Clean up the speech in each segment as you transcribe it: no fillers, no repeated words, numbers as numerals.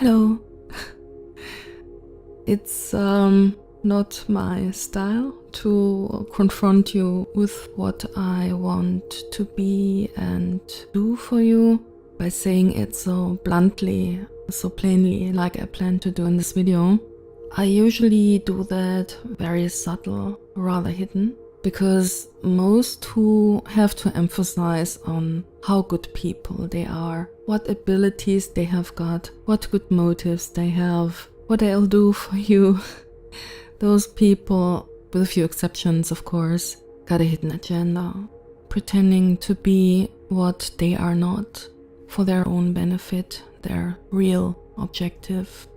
Hello. It's not my style to confront you with what I want to be and do for you by saying it so bluntly, so plainly, like I plan to do in this video. I usually do that very subtle, rather hidden, because most who have to emphasize on how good people they are, what abilities they have got, what good motives they have, what they'll do for you. Those people, with a few exceptions of course, got a hidden agenda, pretending to be what they are not, for their own benefit, their real objective.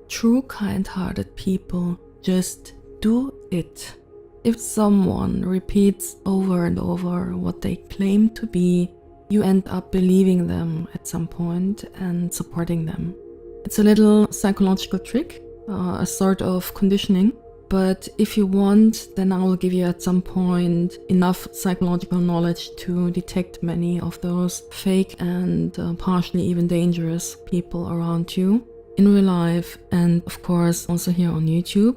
True kind-hearted people just do it. If someone repeats over and over what they claim to be, you end up believing them at some point and supporting them. It's a little psychological trick, a sort of conditioning, but if you want, then I will give you at some point enough psychological knowledge to detect many of those fake and partially even dangerous people around you in real life and of course also here on YouTube.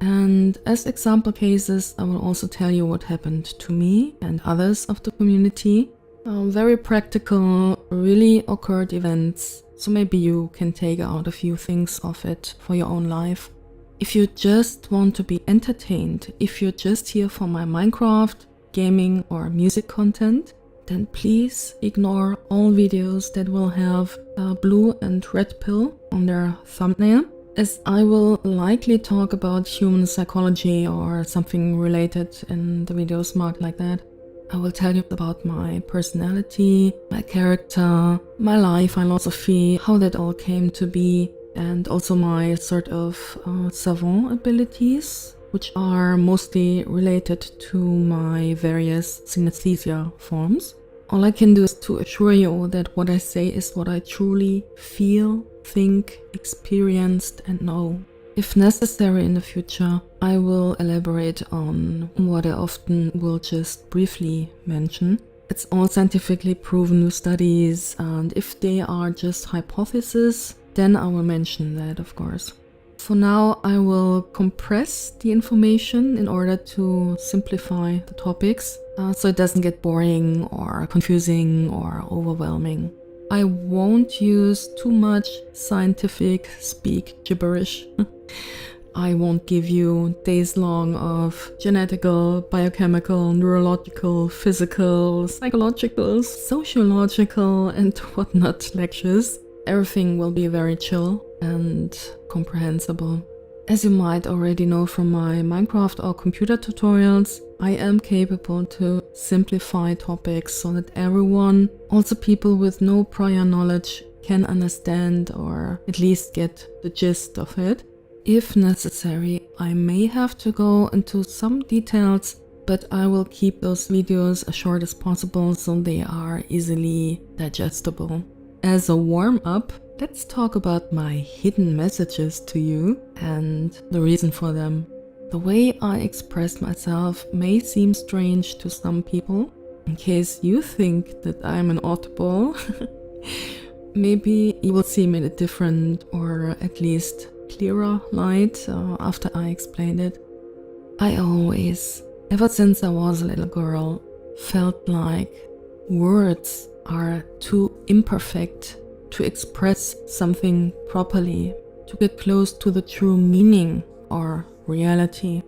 And as example cases, I will also tell you what happened to me and others of the community. Very practical, really occurred events, so maybe you can take out a few things of it for your own life. If you just want to be entertained, if you're just here for my Minecraft, gaming or music content, then please ignore all videos that will have a blue and red pill on their thumbnail, as I will likely talk about human psychology or something related in the videos marked like that. I will tell you about my personality, my character, my life philosophy, how that all came to be, and also my sort of savant abilities, which are mostly related to my various synesthesia forms. All I can do is to assure you that what I say is what I truly feel, think, experienced and know. If necessary in the future, I will elaborate on what I often will just briefly mention. It's all scientifically proven with studies, and if they are just hypotheses, then I will mention that, of course. For now, I will compress the information in order to simplify the topics, so it doesn't get boring or confusing or overwhelming. I won't use too much scientific speak gibberish. I won't give you days long of genetical, biochemical, neurological, physical, psychological, sociological and whatnot lectures. Everything will be very chill and comprehensible. As you might already know from my Minecraft or computer tutorials, I am capable to simplify topics so that everyone, also people with no prior knowledge, can understand or at least get the gist of it. If necessary, I may have to go into some details, but I will keep those videos as short as possible so they are easily digestible. As a warm-up, let's talk about my hidden messages to you and the reason for them. The way I express myself may seem strange to some people. In case you think that I'm an oddball, maybe you will see me in a different or at least clearer light after I explain it. I always, ever since I was a little girl, felt like words are too imperfect to express something properly, to get close to the true meaning or reality.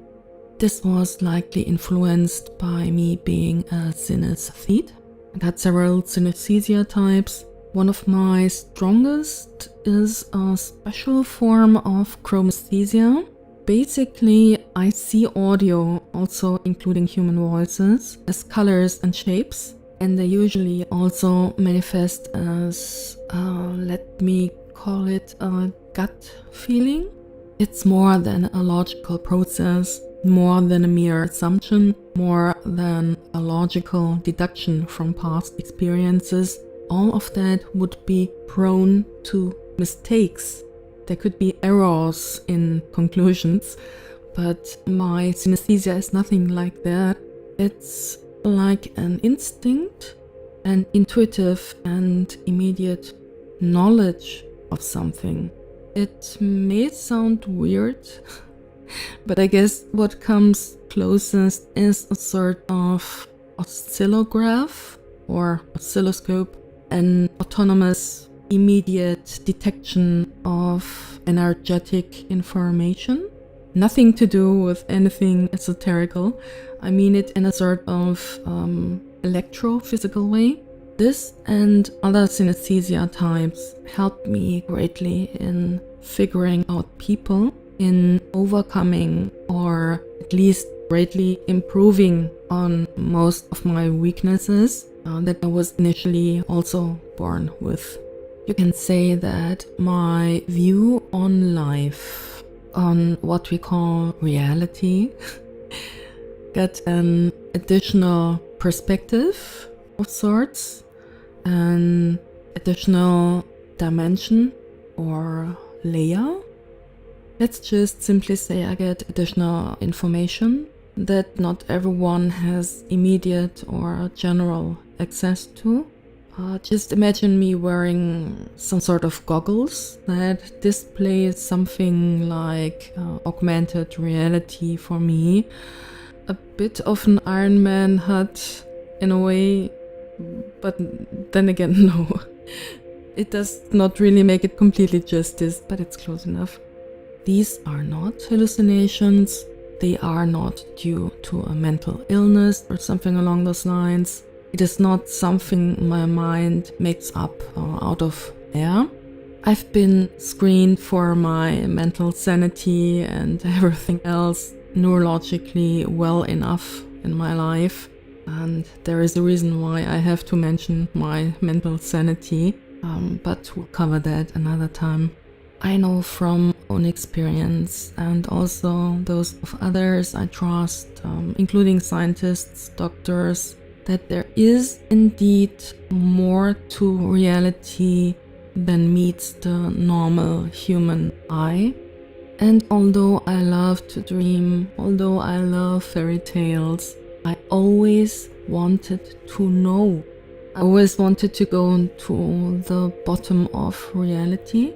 This was likely influenced by me being a synesthete. I got several synesthesia types. One of my strongest is a special form of chromesthesia. Basically, I see audio, also including human voices, as colors and shapes. And they usually also manifest as, let me call it a gut feeling. It's more than a logical process, more than a mere assumption, more than a logical deduction from past experiences. All of that would be prone to mistakes. There could be errors in conclusions, but my synesthesia is nothing like that. It's like an instinct, an intuitive and immediate knowledge of something. It may sound weird, but I guess what comes closest is a sort of oscillograph or oscilloscope, an autonomous, immediate detection of energetic information. Nothing to do with anything esoterical. I mean it in a sort of electrophysical way. This and other synesthesia types helped me greatly in figuring out people, in overcoming or at least greatly improving on most of my weaknesses that I was initially also born with. You can say that my view on life, on what we call reality, got an additional perspective of sorts, an additional dimension or layer. Let's just simply say I get additional information that not everyone has immediate or general access to. Just imagine me wearing some sort of goggles that display something like augmented reality for me. A bit of an Iron Man hat in a way, but then again, no. It does not really make it completely justice, but it's close enough. These are not hallucinations. They are not due to a mental illness or something along those lines. It is not something my mind makes up out of air. I've been screened for my mental sanity and everything else neurologically well enough in my life. And there is a reason why I have to mention my mental sanity, but we'll cover that another time. I know from own experience and also those of others I trust, including scientists, doctors, that there is indeed more to reality than meets the normal human eye. And although I love to dream, although I love fairy tales, I always wanted to know. I always wanted to go to the bottom of reality.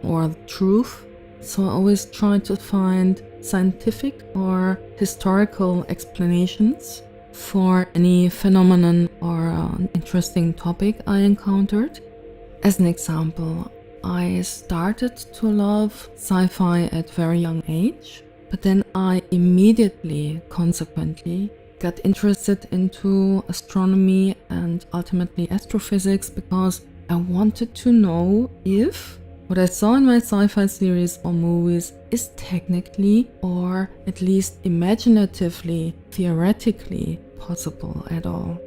Or the truth. So I always try to find scientific or historical explanations for any phenomenon or interesting topic I encountered. As an example, I started to love sci-fi at a very young age, but then I immediately, consequently, got interested into astronomy and ultimately astrophysics because I wanted to know if what I saw in my sci-fi series or movies is technically or at least imaginatively, theoretically possible at all.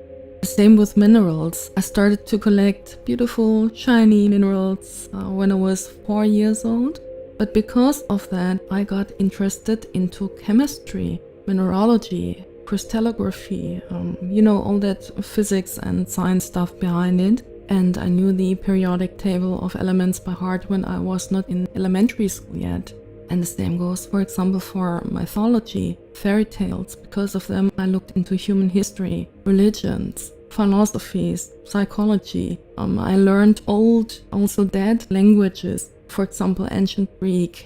The same with minerals. I started to collect beautiful, shiny minerals when I was 4 years old. But because of that, I got interested into chemistry, mineralogy, crystallography, all that physics and science stuff behind it. And I knew the periodic table of elements by heart when I was not in elementary school yet. And the same goes, for example, for mythology, fairy tales. Because of them, I looked into human history, religions, philosophies, psychology. I learned old, also dead languages, for example, ancient Greek,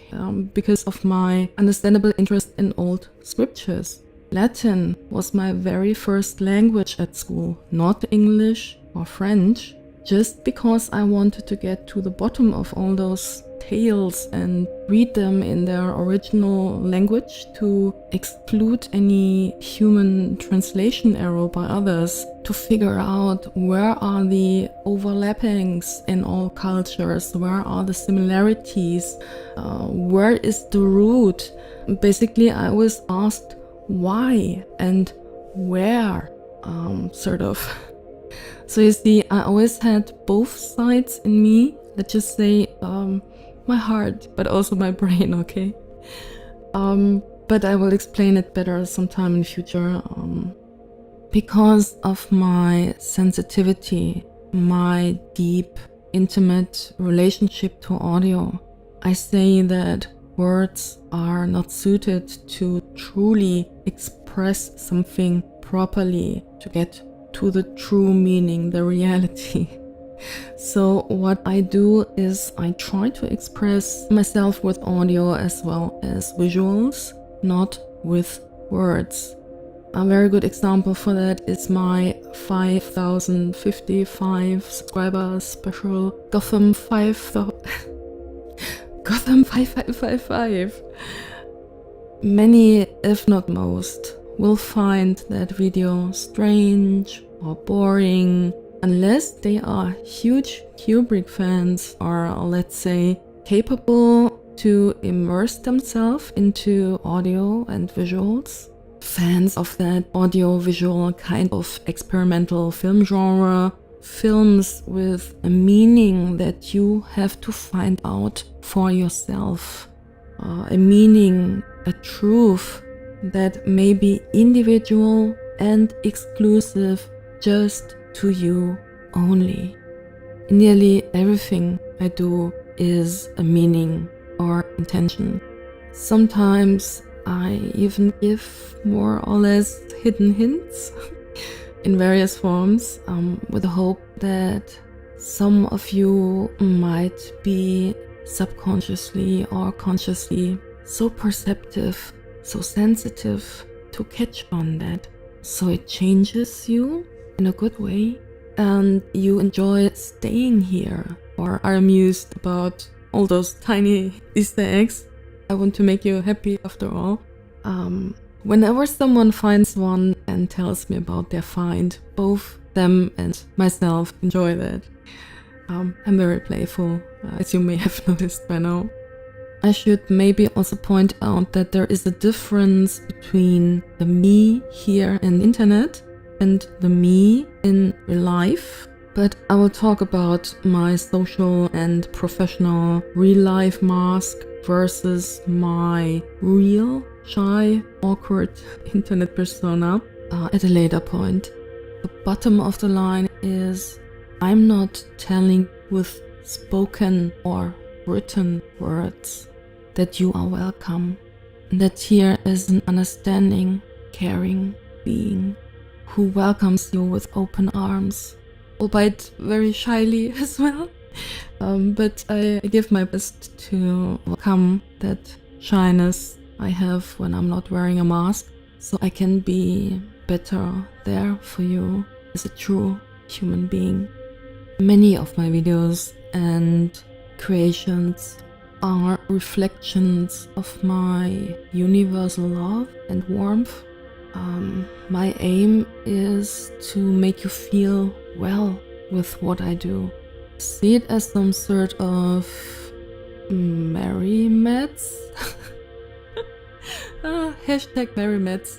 because of my understandable interest in old scriptures. Latin was my very first language at school, not English or French. Just because I wanted to get to the bottom of all those tales and read them in their original language to exclude any human translation error by others, to figure out where are the overlappings in all cultures, where are the similarities, where is the root. Basically, I was asked why and where, sort of. So you see, I always had both sides in me. Let's just say my heart, but also my brain, okay? But I will explain it better sometime in the future. Because of my sensitivity, my deep, intimate relationship to audio, I say that words are not suited to truly express something properly, to get to the true meaning, the reality. So what I do is I try to express myself with audio as well as visuals, not with words. A very good example for that is my 5,055 subscribers special Gotham 5555. Many, if not most, will find that video strange or boring unless they are huge Kubrick fans or, let's say, capable to immerse themselves into audio and visuals. Fans of that audio-visual kind of experimental film genre, films with a meaning that you have to find out for yourself, a meaning, a truth that may be individual and exclusive just to you only. Nearly everything I do is a meaning or intention. Sometimes I even give more or less hidden hints in various forms, with the hope that some of you might be subconsciously or consciously so perceptive, so sensitive to catch on that. So it changes you in a good way and you enjoy staying here or are amused about all those tiny Easter eggs. I want to make you happy after all. Whenever someone finds one and tells me about their find, both them and myself enjoy that. I'm very playful, as you may have noticed by now. I should maybe also point out that there is a difference between the me here in the internet and the me in real life. But I will talk about my social and professional real life mask versus my real, shy, awkward internet persona at a later point. The bottom of the line is I'm not telling with spoken or written words that you are welcome, that here is an understanding, caring being who welcomes you with open arms, albeit very shyly as well. But I give my best to welcome that shyness I have when I'm not wearing a mask, so I can be better there for you as a true human being. Many of my videos and creations are reflections of my universal love and warmth. My aim is to make you feel well with what I do. See it as some sort of merry meds. Hashtag merry meds.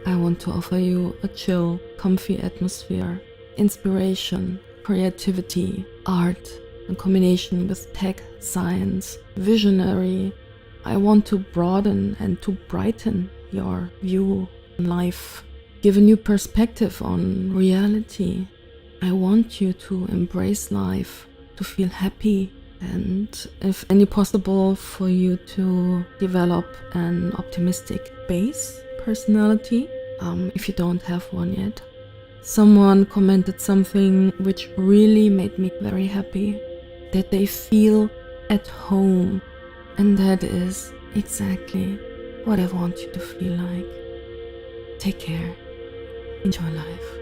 I want to offer you a chill, comfy atmosphere, inspiration, creativity, art, in combination with tech, science, visionary. I want to broaden and to brighten your view on life, give a new perspective on reality. I want you to embrace life, to feel happy, and if any possible for you to develop an optimistic base personality, if you don't have one yet. Someone commented something which really made me very happy, that they feel at home, and that is exactly what I want you to feel like. Take care. Enjoy life.